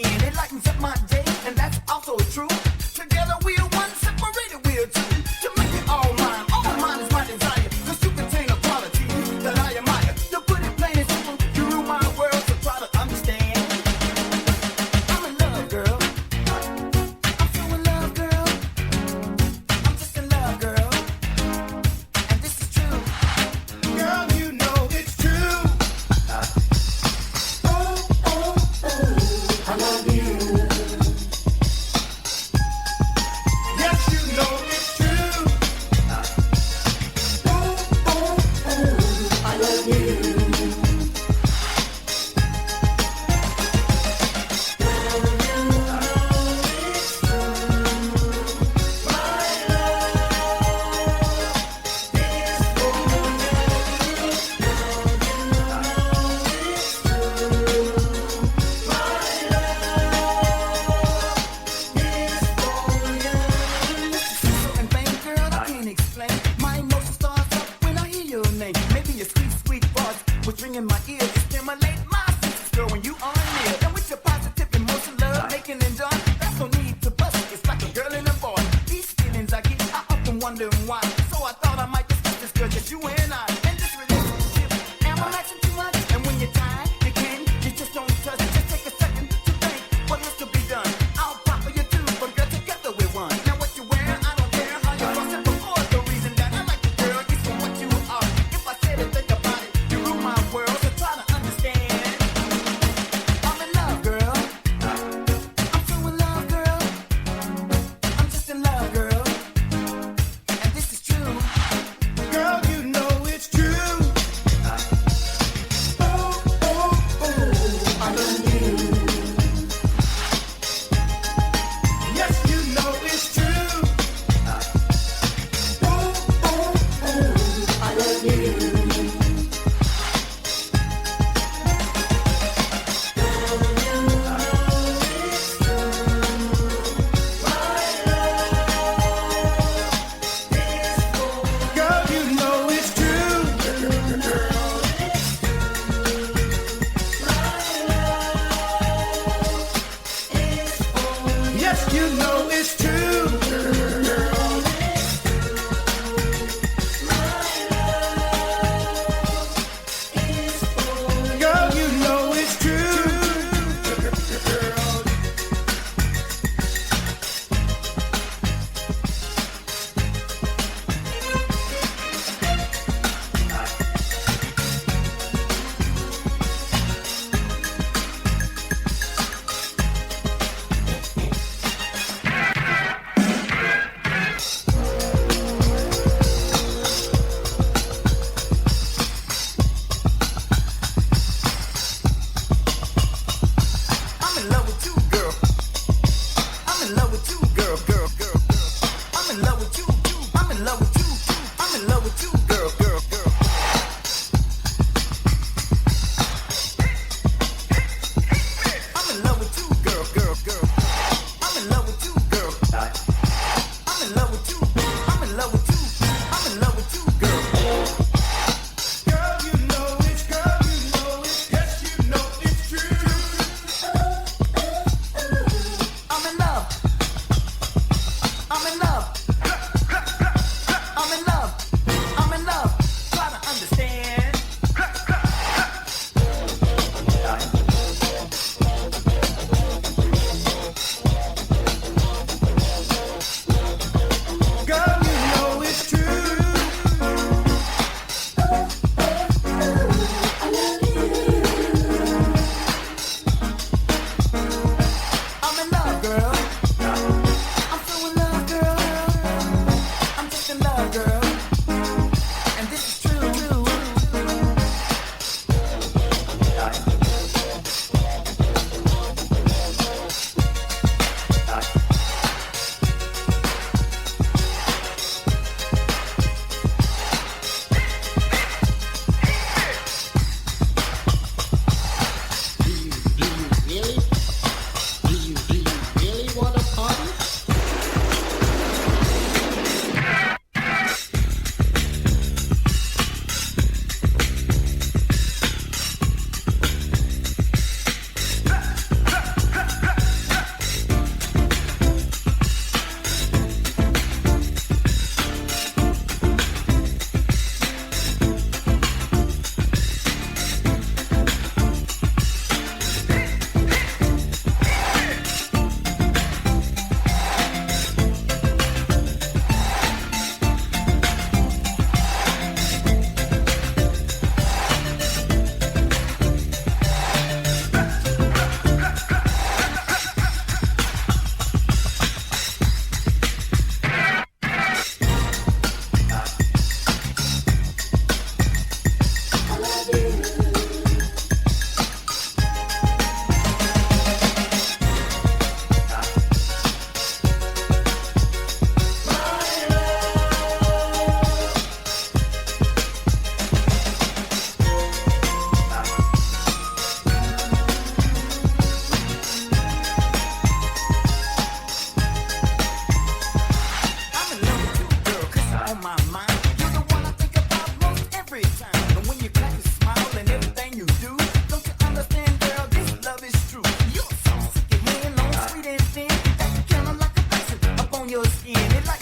understand. It lightens up my day, and that's also true. Together we are one, separated we are two. To make it all mine is my desire. Cause you contain a quality that I admire. To put it plain and simple, you rule my world, so try to understand. I'm in love, girl. I'm so in love, girl. I'm just in love, girl. And this is true. Girl, you know it's true. I love you. Yes, you know it's true. I love you. And vain, girl, I can't explain. My emotion starts up when I hear your name. Maybe your sweet, sweet voice was ringing my ear. It stimulate my senses, girl, when you are near. And with your positive emotion, love making and done, that's no need to bust. It's like a girl and a boy. These feelings I get, I often wonder why. So I thought I might discuss this, girl, just you and I. And this relationship, am I asking too much? And when you're tired, you can, you just don't touch. Just take a second to think what else could be done. I'll pop for you too, but girl, together we're one. Now what you wear, I don't care how you cross it before. The reason that I like you, girl, is for what you are. If I said it, think about it, you rule my world, so try to understand. I'm in love, girl. I'm so in love, girl. I'm just in love, girl. And this is true. Girl, you know it's true. I love you. Yes, you know it's true. I love you. Girl, you know it's true. Yes, you know it's true. Girl, you know it's true. your skin. It like